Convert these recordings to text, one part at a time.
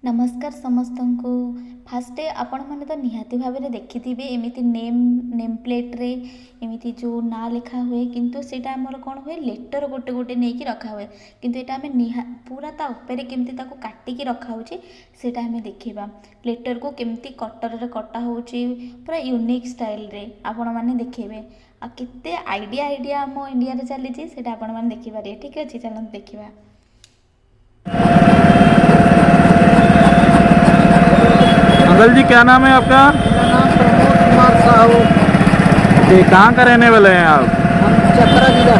नमस्कार समस्त को फास्टे आपण मैंने तो निहाती भाव में देखिथे एमती नेम प्लेट रे एमती जो ना लिखा हुए किंतु सेटा आमर कौन हुए लेटर गोटे गोटे नहीं रखा हुए किंतु एटा आम पूरा ता उपरे केमती ताको काटिकी रखा होची सेटा आम देखा लेटर को केमती कटर रे कटा होची पूरा यूनिक स्टाइल रे आपण मैंने देखेबे आ केते आइडिया आम इंडिया रे चली सेटा आपण मैंने देखि पारे। ठीक अछि चलन देखिबा। अंकल जी क्या नाम है आपका? मेरा नाम प्रमोद कुमार साहू। ये कहाँ का रहने वाले हैं आप? हम चतरा जिला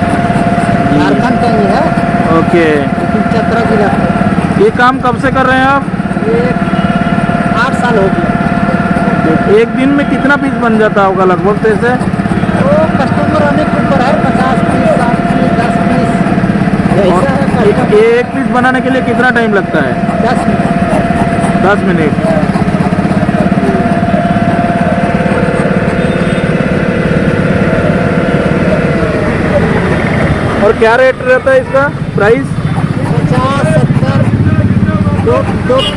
झारखंड का ही है ओके। लेकिन चतरा जिला ये काम कब से कर रहे हैं आप? ये 8 साल हो गया। एक दिन में कितना पीस बन जाता होगा लगभग जैसे? तो कस्टमर आने के ऊपर है, 50 पीस 60 पीस 10 पीस ऐसा है कस्टमर। एक पीस बनाने के लिए कितना टाइम लगता है? 10 मिनट 10 मिनट। और क्या रेट रहता है इसका प्राइस? 50 70 दो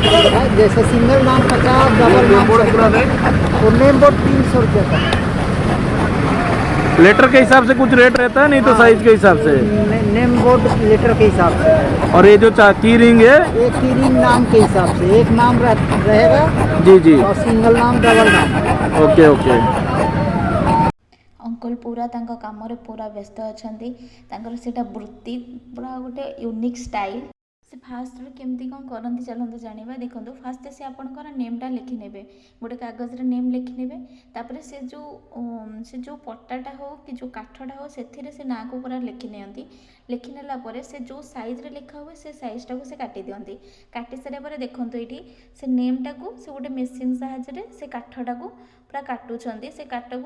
है, जैसे सिंगल नाम 50, डबल नाम 70 और नेम बोर्ड 300 रुपये का। लेटर के हिसाब से कुछ रेट रहता है, नहीं तो साइज के हिसाब से? नेम बोर्ड लीटर के हिसाब से। और ये जो की रिंग है? एक की रिंग नाम के हिसाब से, एक नाम रहेगा जी जी। और सिंगल नाम डबल नाम। Okay okay. अंकल पूरा तांका काम रे पूरा व्यस्त अछंती तांकर सेटा वृत्ति पूरा गोटे यूनिक स्टाइल से फास्ट केमती कौन करती चलते जाना। देखो फास्ट से आपंकर नेमटा लिखिने गोटे कागज रे नेम लिखिने तापर से जो पट्टाटा हो कि जो काठटा हो से ना को पूरा लिखिने लिखिनेला से जो साइज रे लिखा हुए से साइजटा को से काटी दियंती। काटी सारे देखो ये से नेमटा को से गोटे मेसीन साहाय्य से काठटा को पूरा काटुंट से काठटा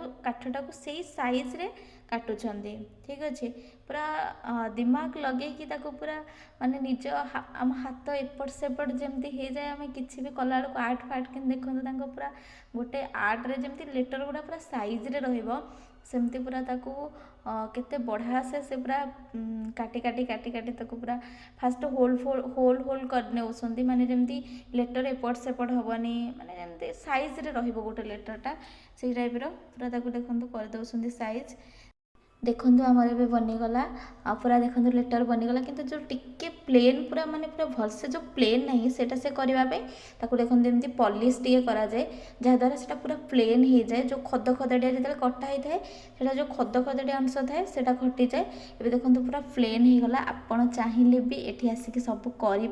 को से साइज रे काटुंट। ठीक अच्छे पूरा दिमाग लगे कि पूरा माने निज आम हाथ एपट सेपट जमती हो जाए आम कि भी कला बेलू आर्ट फार्ट कि देखो पूरा गोटे आर्ट रे जमती लेटर गुड़ा पूरा साइज रे रहिबो सेमती पूरा ताकू केते बढ़िया से पूरा काटी काटी काटी काटी ताकू पूरा फास्ट होल होल करने माने जमती लेटर एपट सेपट हेनी माने जमती साइज रे रहिबो गोटे लेटरटा से टाइप पूरा ताकू देखो कर दउछंती साइज। देखो आमर ए बनीगला पूरा देखो लेटर बनीगला किंतु जो टिके प्लेन पूरा माने पूरा भलसे जो प्लेन नहीं सेटा से करने देखो जमी पॉलिश टे कराए जहाद्वारा से पूरा प्लेन हो जाए। जो खद खदड़िया जो कटा होता है सेटा जो खद खदड़िया अंश थाए से कटि जाए। ये देखो पूरा प्लेन हो गला आपड़ चाहिए भी ये आसिक सब करें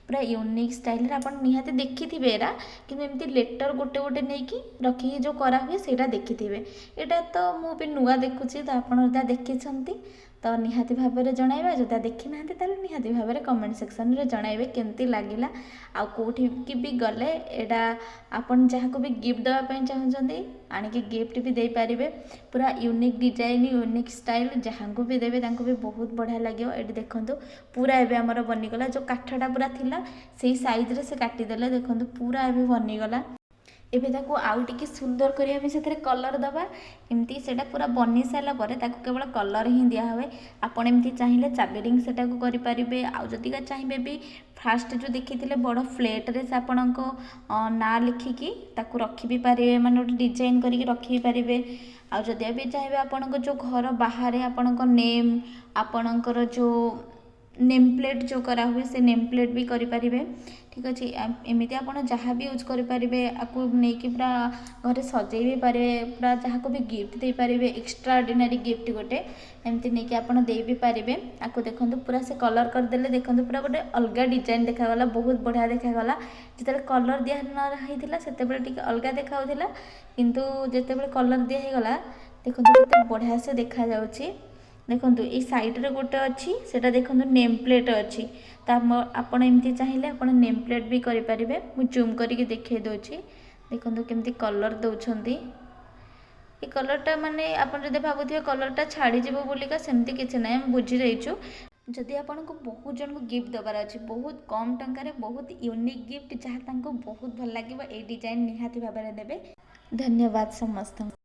पूरा यूनिक स्टाइल आपन निहाती देखिथिबे एरा कि एमती लेटर गोटे गोटे नहीं रखी जो करा हुए सेटा देखिथिबे। एटा तो मु भी नुआ देखुची तो आपन जहाँ देखिछंती तो निहाती भाव में जनइबा जदा देखी ना निहाती भाव में कमेंट सेक्शन में जनइबे केमती लगिला आ कोठी की भी गले एटा आपन जहाँ को भी गिफ्ट देवाई चाहते आणिकी गिफ्ट भी दे पारिबे। पूरा यूनिक डिजाइन यूनिक स्टाइल जहाँ को भी देवे तांको भी बहुत बढ़िया लगे। ये देखो पूरा एवं आमर बनीगला जो काठटा पूरा थिला से साइज रे से काटिदेले देखो पूरा एवं बनीगला। एबे ताको आउ टिके सुंदर करिया में सेथरे कलर दबा एमती सेटा पूरा बनी सारा पर ताको केवल कलर ही दिया हुए। आपण एमती चाहिए चाबेरिंग सेटा को करि परिबे आ जदि का चाहिए भी फास्ट जो देखिथिले बड़ फ्लेट रे से आपणको ना लिखिकी ताको रखि भी पारिबे माने गोटे डिजाइन करिके रखि भी पारिबे। आ जदि भी चाहिए आपणको जो घर बाहर आपणको नेम आपणकर जो नेम प्लेट जो करा हुए से नेम प्लेट भी करि परिबे। ठीक अच्छे एमती आप जहाँ भी यूज करें आपको नहीं पूरा घर सजे भी पारे पूरा जहाँ को भी गिफ्ट दे पारे एक्स्ट्रा ऑर्डिनरी गिफ्ट गोटे एमती नहीं आप दे भी पारे। आपको देखो पूरा से कलर करदे देखो पूरा गोटे अलग डिजाइन देखागला बहुत बढ़िया देखागला। जिते कलर दिया ना से अलग देखा किंतु जिते कलर दिगला देखो कितने बढ़िया से देखा जाउची। देखो ये साइड रे गोटे अच्छी सेटा देखो नेम प्लेट अच्छी तो आपड़ एमती चाहिए आप नेम प्लेट भी करें। मुझे जूम करके देखे दूसरी देखो केमती कलर दौरान ये कलरटा माने आप जब भावुए कलरटा छाड़ीज बोलिका सेमती किसी ना बुझी जाइचु। जदि आपको बहुत जन को गिफ्ट देवार अच्छे बहुत कम टंकार बहुत यूनिक गिफ्ट जहाँ बहुत भल लगे ये डिजाइन निहाती भाव में देवे। धन्यवाद समस्त।